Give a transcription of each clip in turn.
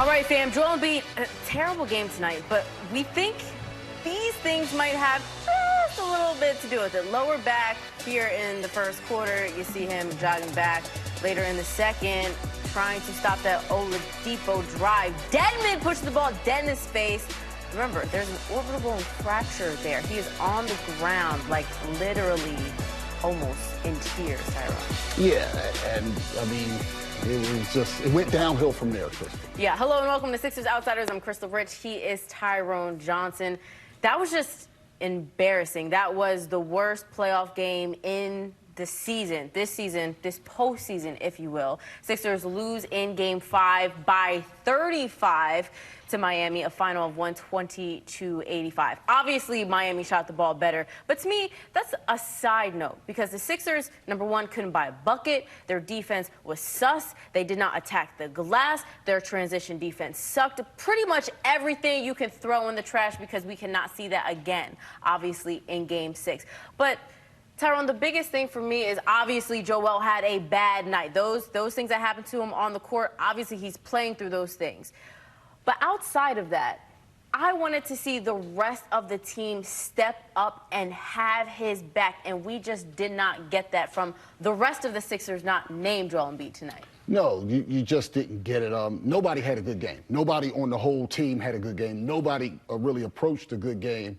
All right, fam, Joel Embiid, a terrible game tonight, but we think these things might have just a little bit to do with it. Lower back here in the first quarter. You see him jogging back later in the second, trying to stop that Oladipo drive. Deadman pushed the ball dead in his face. Remember, there's an orbital bone fracture there. He is on the ground, like literally almost in tears, Tyrone. Yeah, and I mean, it went downhill from there, Crystal. Yeah, hello and welcome to Sixers Outsiders. I'm Crystal Rich. He is Tyrone Johnson. That was just embarrassing. That was the worst playoff game in the season, this postseason, if you will. Sixers lose in Game 5 by 35 to Miami, a final of 120-85. Obviously, Miami shot the ball better, but to me, that's a side note because the Sixers, number one, couldn't buy a bucket. Their defense was sus. They did not attack the glass. Their transition defense sucked. Pretty much everything you can throw in the trash because we cannot see that again, obviously, in Game 6. But Tyrone, the biggest thing for me is obviously Joel had a bad night. Those things that happened to him on the court, obviously he's playing through those things. But outside of that, I wanted to see the rest of the team step up and have his back, and we just did not get that from the rest of the Sixers, not named Joel Embiid tonight. No, you just didn't get it. Nobody had a good game. Nobody on the whole team had a good game. Nobody really approached a good game.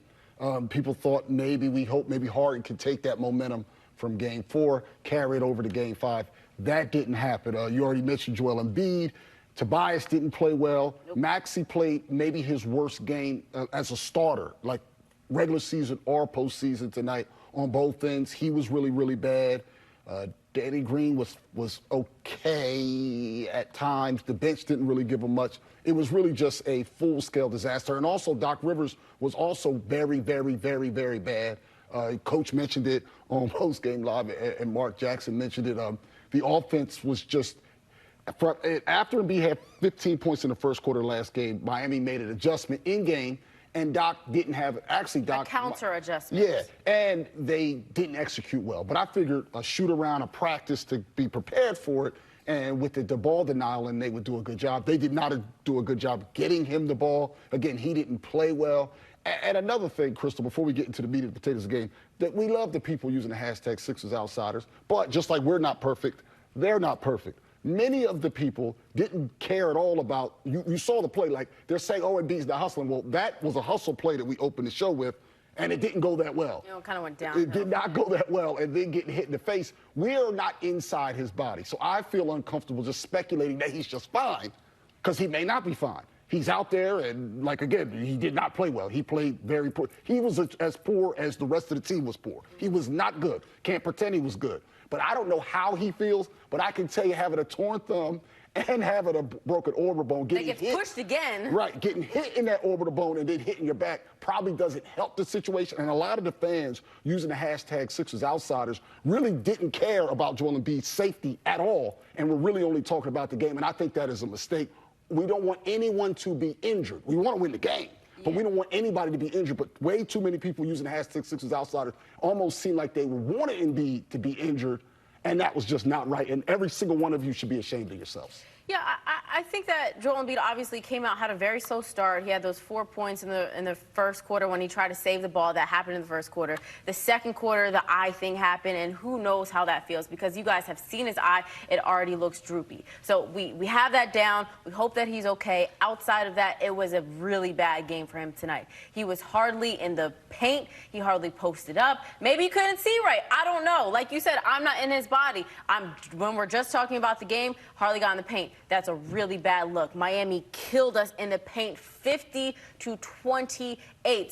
People thought maybe Harden could take that momentum from Game 4, carry it over to Game 5. That didn't happen. You already mentioned Joel Embiid. Tobias didn't play well. Nope. Maxey played maybe his worst game as a starter, like regular season or postseason tonight on both ends. He was really, really bad. Danny Green was okay at times. The bench didn't really give him much. It was really just a full-scale disaster. And also, Doc Rivers was also very, very, very, very bad. Coach mentioned it on Post-Game Live, and Mark Jackson mentioned it. The offense was just after Embiid had 15 points in the first quarter last game, Miami made an adjustment in game, and Doc didn't have it. Actually, Doc. A counter adjustment. Yeah, and they didn't execute well. But I figured a shoot around, a practice to be prepared for it, and with the ball denial, and they would do a good job. They did not do a good job getting him the ball. Again, he didn't play well. And another thing, Crystal, before we get into the meat and potatoes of the game, that we love the people using the hashtag Sixers Outsiders, but just like we're not perfect, they're not perfect. Many of the people didn't care at all about, you saw the play, like they're saying, oh, Embiid's not hustling. Well, that was a hustle play that we opened the show with, and it didn't go that well. It kind of went down. It did not go that well, and then getting hit in the face. We are not inside his body, so I feel uncomfortable just speculating that he's just fine, because he may not be fine. He's out there, and, like, again, he did not play well. He played very poor. He was as poor as the rest of the team was poor. He was not good. Can't pretend he was good. But I don't know how he feels, but I can tell you having a torn thumb and having a broken orbital bone, getting hit. They get pushed again. Right, getting hit in that orbital bone and then hitting your back probably doesn't help the situation. And a lot of the fans using the hashtag Sixers Outsiders really didn't care about Joel Embiid's safety at all, and we're really only talking about the game, and I think that is a mistake. We don't want anyone to be injured. We want to win the game. But we don't want anybody to be injured. But way too many people using the hashtag Sixers Outsiders almost seemed like they wanted Embiid to be injured, and that was just not right. And every single one of you should be ashamed of yourselves. Yeah, I think that Joel Embiid obviously came out, had a very slow start. He had those 4 points in the first quarter when he tried to save the ball. That happened in the first quarter. The second quarter, the eye thing happened, and who knows how that feels because you guys have seen his eye. It already looks droopy. So we have that down. We hope that he's okay. Outside of that, it was a really bad game for him tonight. He was hardly in the paint. He hardly posted up. Maybe he couldn't see right. I don't know. Like you said, I'm not in his body. When we're just talking about the game, hardly got in the paint. That's a really bad look. Miami killed us in the paint 50-28.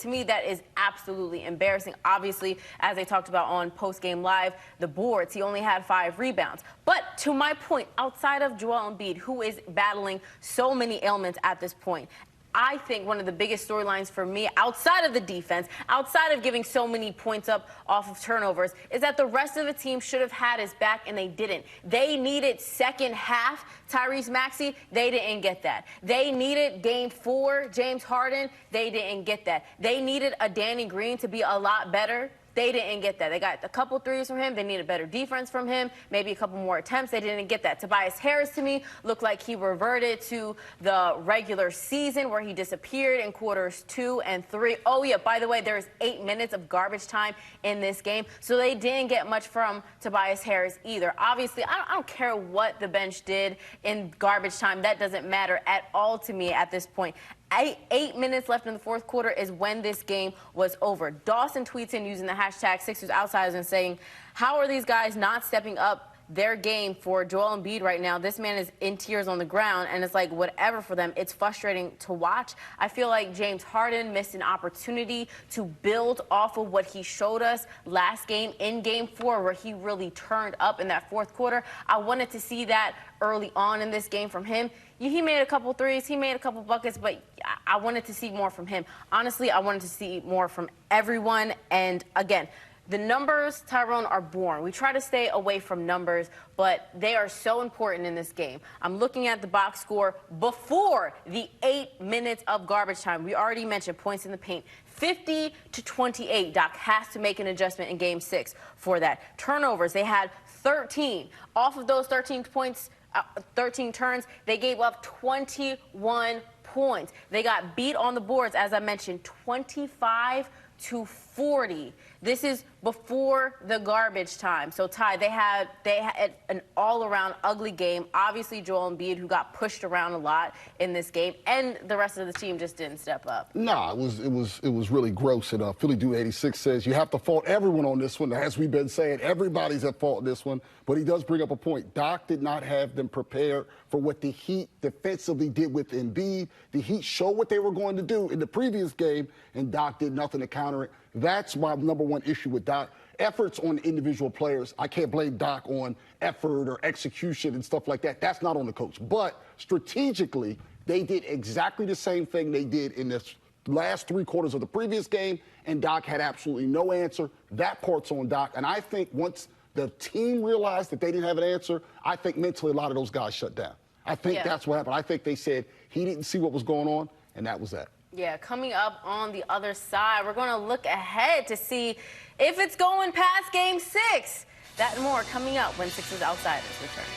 To me, that is absolutely embarrassing. Obviously, as they talked about on Post-Game Live, the boards, he only had 5 rebounds. But to my point, outside of Joel Embiid, who is battling so many ailments at this point, I think one of the biggest storylines for me, outside of the defense, outside of giving so many points up off of turnovers, is that the rest of the team should have had his back, and they didn't. They needed second half Tyrese Maxey. They didn't get that. They needed Game 4 James Harden. They didn't get that. They needed a Danny Green to be a lot better. They didn't get that. They got a couple threes from him. They needed better defense from him, maybe a couple more attempts. They didn't get that. Tobias Harris, to me, looked like he reverted to the regular season where he disappeared in quarters 2 and 3. Oh, yeah, by the way, there's 8 minutes of garbage time in this game, so they didn't get much from Tobias Harris either. Obviously, I don't care what the bench did in garbage time. That doesn't matter at all to me at this point. 8 minutes left in the fourth quarter is when this game was over. Dawson tweets in using the hashtag #SixersOutsiders and saying, how are these guys not stepping up their game for Joel Embiid right now? This man is in tears on the ground, and it's like whatever for them. It's frustrating to watch. I feel like James Harden missed an opportunity to build off of what he showed us last game in Game 4, where he really turned up in that fourth quarter. I wanted to see that early on in this game from him. He made a couple threes, he made a couple buckets, but I wanted to see more from him. Honestly, I wanted to see more from everyone. And again, the numbers, Tyrone, are boring. We try to stay away from numbers, but they are so important in this game. I'm looking at the box score before the 8 minutes of garbage time. We already mentioned points in the paint. 50-28. Doc has to make an adjustment in Game 6 for that. Turnovers, they had 13. Off of those 13 points, 13 turns, they gave up 21 points. They got beat on the boards, as I mentioned, 25-40. This is before the garbage time. So, Ty, they had an all-around ugly game. Obviously, Joel Embiid, who got pushed around a lot in this game, and the rest of the team just didn't step up. Nah, it was really gross. And Philly Dude 86 says you have to fault everyone on this one. As we've been saying, everybody's at fault in this one. But he does bring up a point. Doc did not have them prepared for what the Heat defensively did with Embiid. The Heat showed what they were going to do in the previous game, and Doc did nothing to counter it. That's my number one issue with Doc. Efforts on individual players. I can't blame Doc on effort or execution and stuff like that. That's not on the coach. But strategically, they did exactly the same thing they did in the last 3 quarters of the previous game, and Doc had absolutely no answer. That part's on Doc. And I think once the team realized that they didn't have an answer, I think mentally a lot of those guys shut down. I think that's what happened. I think they said he didn't see what was going on, and that was that. Yeah, coming up on the other side, we're going to look ahead to see if it's going past Game 6. That and more coming up when Sixers Outsiders returns.